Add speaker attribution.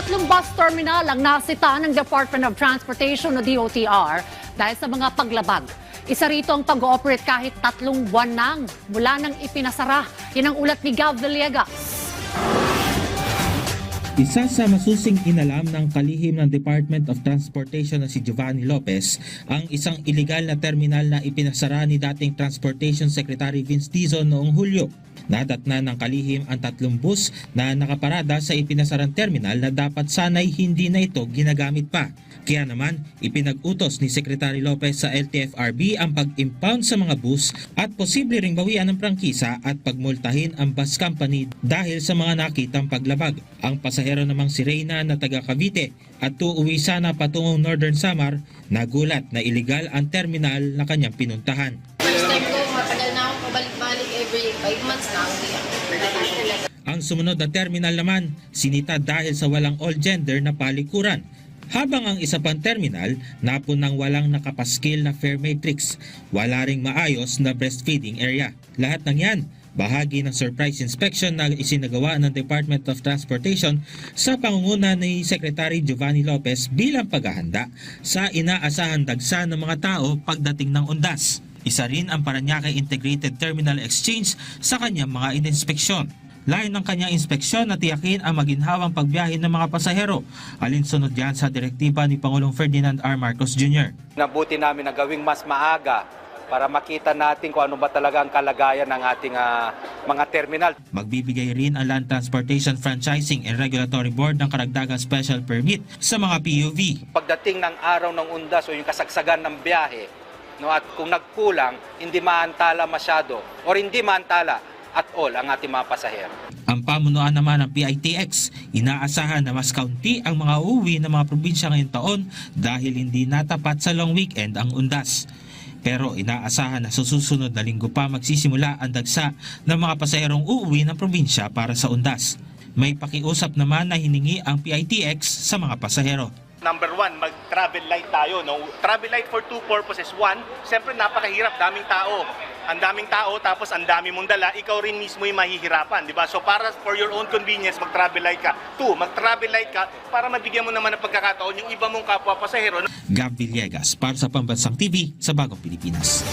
Speaker 1: Tatlong bus terminal ang nasita ng Department of Transportation o DOTR dahil sa mga paglabag. Isa rito ang pag-ooperate kahit 3 buwan nang mula nang ipinasara. Yan ang ulat ni Gav Villegas.
Speaker 2: Isa sa masusing inalam ng kalihim ng Department of Transportation na si Giovanni Lopez ang isang iligal na terminal na ipinasara ni dating Transportation Secretary Vince Dizon noong Hulyo. Nadatna ng kalihim ang 3 bus na nakaparada sa ipinasarang terminal na dapat sanay hindi na ito ginagamit pa. Kaya naman, ipinag-utos ni Secretary Lopez sa LTFRB ang pag-impound sa mga bus at posible ring bawian ng prangkisa at pagmultahin ang bus company dahil sa mga nakitang paglabag. Ang pasahero namang si Reyna na taga Cavite at uuwi sana patungong Northern Samar, nagulat na iligal ang terminal na kanyang pinuntahan.
Speaker 3: First time ko, matagal na ako pabalik-balik every 5 months na uwi ako.
Speaker 2: Ang sumunod na terminal naman, sinita dahil sa walang all-gender na palikuran. Habang ang isa pang terminal, napunang walang nakapaskil na fare matrix. Wala ring maayos na breastfeeding area. Lahat ng yan, bahagi ng surprise inspection na isinagawa ng Department of Transportation sa pangunguna ni Secretary Giovanni Lopez bilang paghahanda sa inaasahan dagsa ng mga tao pagdating ng undas. Isa rin ang Parañaque Integrated Terminal Exchange sa kanyang mga ininspeksyon. Layon ng kanyang inspeksyon na tiyakin ang maginhawang pagbiyahe ng mga pasahero. Alinsunod yan sa direktiba ni Pangulong Ferdinand R. Marcos Jr.
Speaker 4: Nabuti namin na gawing mas maaga para makita natin kung ano ba talaga ang kalagayan ng ating mga terminal.
Speaker 2: Magbibigay rin ang Land Transportation Franchising and Regulatory Board ng karagdagang special permit sa mga PUV.
Speaker 4: Pagdating ng araw ng undas o yung kasagsagan ng biyahe, at kung nagkulang, hindi maantala masyado o hindi maantala at all ang ating mga pasahero.
Speaker 2: Ang pamunuan naman ng PITX, inaasahan na mas kaunti ang mga uuwi ng mga probinsya ngayong taon dahil hindi natapat sa long weekend ang undas. Pero inaasahan na sa susunod na linggo pa magsisimula ang dagsa ng mga pasaherong uuwi ng probinsya para sa undas. May pakiusap naman na hiningi ang PITX sa mga pasahero.
Speaker 5: Number 1, mag-travel light tayo. No? Travel light for 2 purposes. 1, siyempre napakahirap, daming tao. Ang daming tao, tapos ang dami mong dala, ikaw rin mismo yung mahihirapan, di ba? So para for your own convenience, mag-travel light ka. 2, mag-travel light ka para mabigyan mo naman ng pagkakataon yung iba mong kapwa pasahero.
Speaker 2: Gav Villegas para sa Pambansang TV sa Bagong Pilipinas.